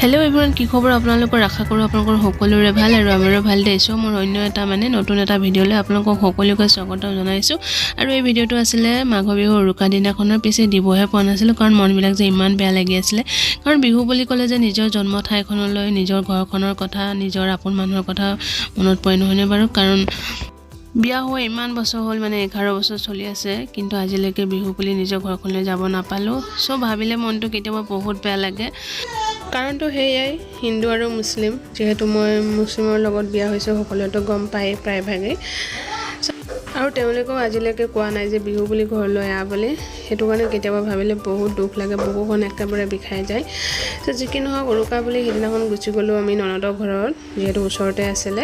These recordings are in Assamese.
हेलो एवरीवन কি খবৰ আপোনালোকৰ আশা কৰো আপোনালোকৰ সকলোৰে ভাল আৰু আমাৰো ভাল দেছো মোৰ অন্য এটা মানে নতুন এটা ভিডিঅলৈ আপোনালোকক সকলোকে স্বাগত জনাইছো আৰু এই ভিডিঅটো আছিল মাঘ বিহুৰ উৰুকা দিনাখনৰ পিছে দিবহে পোৱা নাছিল কাৰণ মনবিলাক যে ইমান বেয়া লাগি আছিল কাৰণ বিহু বুলি ক'লে যে নিজৰ জন্ম ঠাইখনলৈ নিজৰ ঘৰখনৰ কথা নিজৰ আপোন মানুহৰ কথা মনত পৰে নহয়নে বাৰু কাৰণ বিয়া হৈ ইমান বছৰ হ'ল মানে 11 বছৰ চলি আছে কিন্তু আজিলৈকে বিহু বুলি নিজৰ ঘৰখনলৈ যাব নাপালো সব ভাবিলে মনটো কেতিয়াবা বহুত বেয়া লাগে কাৰণ তো হেয়াই হিন্দু আৰু মুছলিম যেহেতু মই মুছলিমৰ লগত বিয়া হৈছে সকলোতো গম পায় প্ৰায় ভাগে আৰু তেওঁলোকেও আজিলৈকে কোৱা নাই যে বিহু বুলি ঘৰলৈ আ বুলি হেতু কাৰণে কেতিয়াবা ভাবিলে বহুত দুখ লাগে বুকুখন একেবাৰে বিখাই যায় তো যিকি নহওক উৰুকা বুলি হেদিনাখন গুচি গলো আমি ননদৰ ঘৰত যেহেতু ওচৰতে আছিল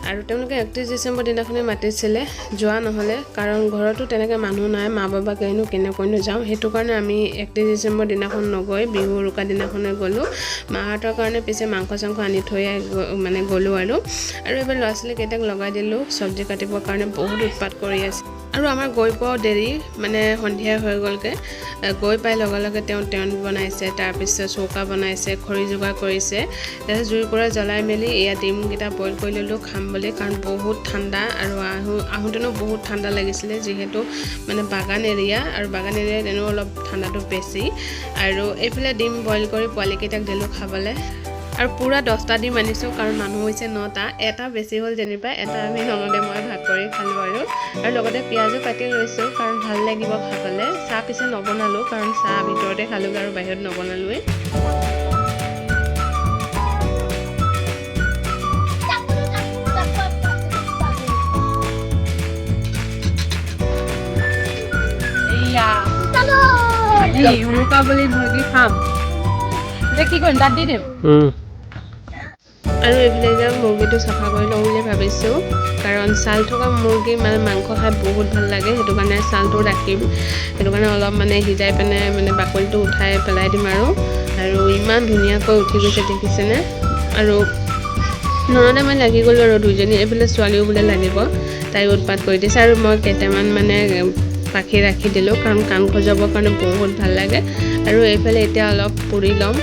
আৰু তেওঁলোকে 31 ডিসেম্বৰ দিনাখনে মাতিছিলে যোৱা নহলে কাৰণ ঘৰতো তেনেকৈ মানুহ নাই মা বাবা কেনে যাওঁ হেতু কাৰণে আমি 31 ডিসেম্বৰ দিনাখন নগৈ বিহু উৰুকা দিনাখনে গলো মাহাতৰ কাৰণে পিছে মাংস চাংখ আনি থৈ মানে গলো আৰু এবাৰ ল'ৰাছলে কেইটাক লগাই দিলো সবজি কাটিবৰ কাৰণে বহুত উৎপাত কৰি আছে আৰু আমাৰ গৈ পাও দেৰি মানে সন্ধিয়া হৈ গলকে গৈ পাই লগে তেওঁ বনাইছে তাৰ পিছত চৌকা বনাইছে খৰি যোগাৰ কৰিছে তাৰপিছত জুই কুৰা জ্বলাই মেলি এয়া ডিম গিটা বইল কৰি ললো খাম বুলি কাৰণ বহুত ঠাণ্ডা আৰু আহুতেনো বহুত ঠাণ্ডা লাগিছিল যেহেতু মানে বাগান এৰিয়া আৰু বাগান এৰিয়াত এনো অলপ ঠাণ্ডাটো বেছি আৰু এইফালে ডিম বইল কৰি পোৱালি কেইটাক দিলো খাবলে আৰু পুৰা 10টা ডিম আনিছো কাৰণ মানুহ হৈছে 9টা এটা বেছি হ'ল যেনিবা এটা আমি ননদে মই ভাগ কৰি খালো আৰু লগতে পিয়াজো কাটি লৈছো কাৰণ ভাল লাগিব খাবলে চাহ পিছে নবনালো কাৰণ চাহ ভিতৰতে খালো আৰু বাহিৰত নবনালোৱে এই উৰুকা বুলি মুৰ্গী খাম এতিয়া কি কৰিম তাত দি দিম আৰু এইফালে যে মুৰ্গীটো চাফা কৰি লওঁ বুলি ভাবিছো কাৰণ ছাল থকা মুৰ্গী মানে মাংস খাই বহুত ভাল লাগে হেতু কাৰণে ছালটো ৰাখিম হেতু কাৰণে অলপ মানে হিজাই পেনে মানে বাকলিটো উঠাই পেলাই দিম আৰু ইমান ধুনীয়াকৈ উঠি গৈছে দেখিছেনে আৰু ননদে মই লাগি গ'লো আৰু দুজনী এইফালে ছোৱালীও বোলে লাগিব তাই উৎপাত কৰি দিছে আৰু মই কেইটামান মানে পাখি ৰাখি দিলো কাৰণ কাণ খজাবৰ কাৰণে বহুত ভাল লাগে আৰু এইফালে এতিয়া অলপ পুৰি লম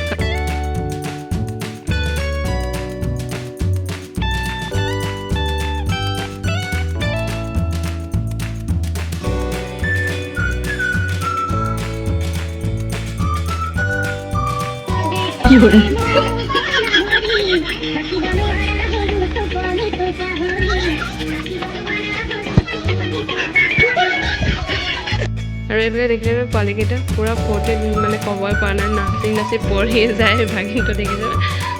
কি হল আৰু এইফালে দেখিলে পোৱালিকেইটা পুৰা ফৰ্টি মানে ক'বই পৰা নাই নাচি পঢ়িয়ে যায় ভাগিনটো দেখিছে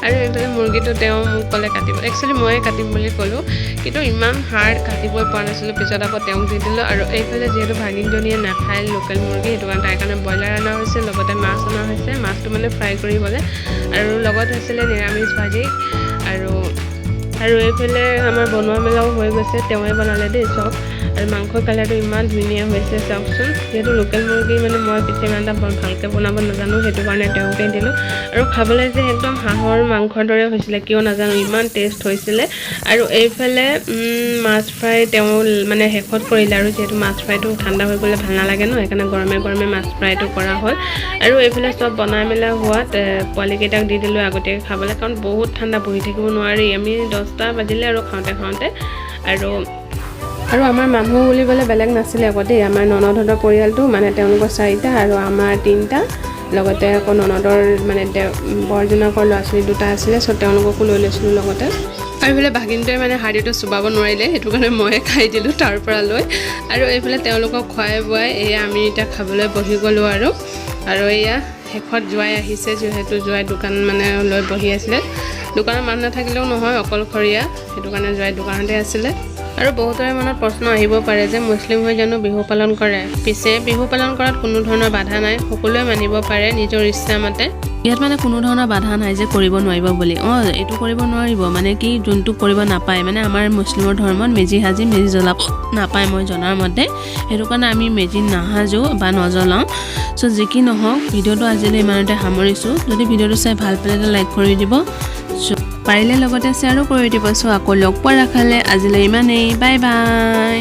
আৰু এইফালে মুৰ্গীটো তেওঁ মোক ক'লে কাটিব একচুৱেলি ময়ে কাটিম বুলি ক'লোঁ কিন্তু ইমান হাৰ্ড কাটিবই পৰা নাছিলোঁ পিছত আকৌ তেওঁক দি দিলোঁ আৰু এইফালে যিহেতু ভাগিনজনীয়ে নাখায় লোকেল মুৰ্গী সেইটো কাৰণে তাইৰ কাৰণে ব্ৰইলাৰ অনা হৈছে লগতে মাছ অনা হৈছে মাছটো মানে ফ্ৰাই কৰিবলৈ আৰু লগত হৈছিলে নিৰামিষ ভাজি আৰু এইফালে আমাৰ বনোৱা মেলাও হৈ গৈছে তেওঁৱে বনালে দেই চব আৰু মাংসৰ কালাৰটো ইমান ধুনীয়া হৈছে চাওকচোন যেহেতু লোকেল মুৰ্গী মানে মই পিছে ইমান এটা ভালকৈ বনাব নাজানো সেইটো কাৰণে তেওঁকে দিলোঁ আৰু খাবলৈ যে একদম হাঁহৰ মাংসৰ দৰে হৈছিলে কিয় নাজানো ইমান টেষ্ট হৈছিলে আৰু এইফালে মাছ ফ্ৰাই তেওঁ মানে শেষত কৰিলে আৰু যিহেতু মাছ ফ্ৰাইটো ঠাণ্ডা হৈ গ'লে ভাল নালাগে ন সেইকাৰণে গৰমে মাছ ফ্ৰাইটো কৰা হ'ল আৰু এইফালে চব বনাই মেলা হোৱাত পোৱালিকেইটাক দি দিলোঁ আগতীয়াকৈ খাবলৈ কাৰণ বহুত ঠাণ্ডা বহি থাকিব নোৱাৰি আমি 10টা বাজিলে আৰু খাওঁতে আৰু আমাৰ মানুহ বুলিবলৈ বেলেগ নাছিলে আকৌ দেই আমাৰ ননদহঁতৰ পৰিয়ালটো মানে তেওঁলোকৰ 4টা আৰু আমাৰ 3টা লগতে আকৌ ননদৰ মানে বৰজনাকৰ ল'ৰা-ছোৱালী 2টা আছিলে সব তেওঁলোককো লৈ লৈছিলোঁ লগতে আৰু এইফালে ভাগিনটোৱে মানে হাড়িটো চুবাব নোৱাৰিলে সেইটো কাৰণে ময়ে খাই দিলোঁ তাৰ পৰা লৈ আৰু এইফালে তেওঁলোকক খুৱাই বুৱাই এয়া আমি এতিয়া খাবলৈ বহি গ'লোঁ আৰু এয়া শেষত জোৱাই আহিছে যিহেতু জোৱাই দোকান মানে লৈ বহি আছিলে দোকানৰ মানুহ নাথাকিলেও নহয় অকলশৰীয়া সেইটো কাৰণে জোৱাই দোকানতে আছিলে আৰু বহুতৰে মনত প্ৰশ্ন আহিব পাৰে যে মুছলিম হৈ জানো বিহু পালন কৰে পিছে বিহু পালন কৰাত কোনো ধৰণৰ বাধা নাই সকলোৱে মানিব পাৰে নিজৰ ইচ্ছা মতে ইয়াত মানে কোনো ধৰণৰ বাধা নাই যে কৰিব নোৱাৰিব বুলি এইটো কৰিব নোৱাৰিব মানে কি যোনটো কৰিব নাপায় মানে আমাৰ মুছলিমৰ ধৰ্মত মেজি সাজি মেজি জ্বলাব নাপায় মই জনাৰ মতে সেইটো কাৰণে আমি মেজি নাহাজো বা নজ্বলাওঁ সো যি কি নহওক ভিডিঅ'টো আজিলৈ ইমানতে সামৰিছোঁ যদি ভিডিঅ'টো চাই ভাল পালে লাইক কৰি দিব পাৰিলে লগতে শ্বেয়াৰো কৰি দিব সো আকৌ লগ পোৱাৰ আশালে আজিলৈ ইমানেই বাই বাই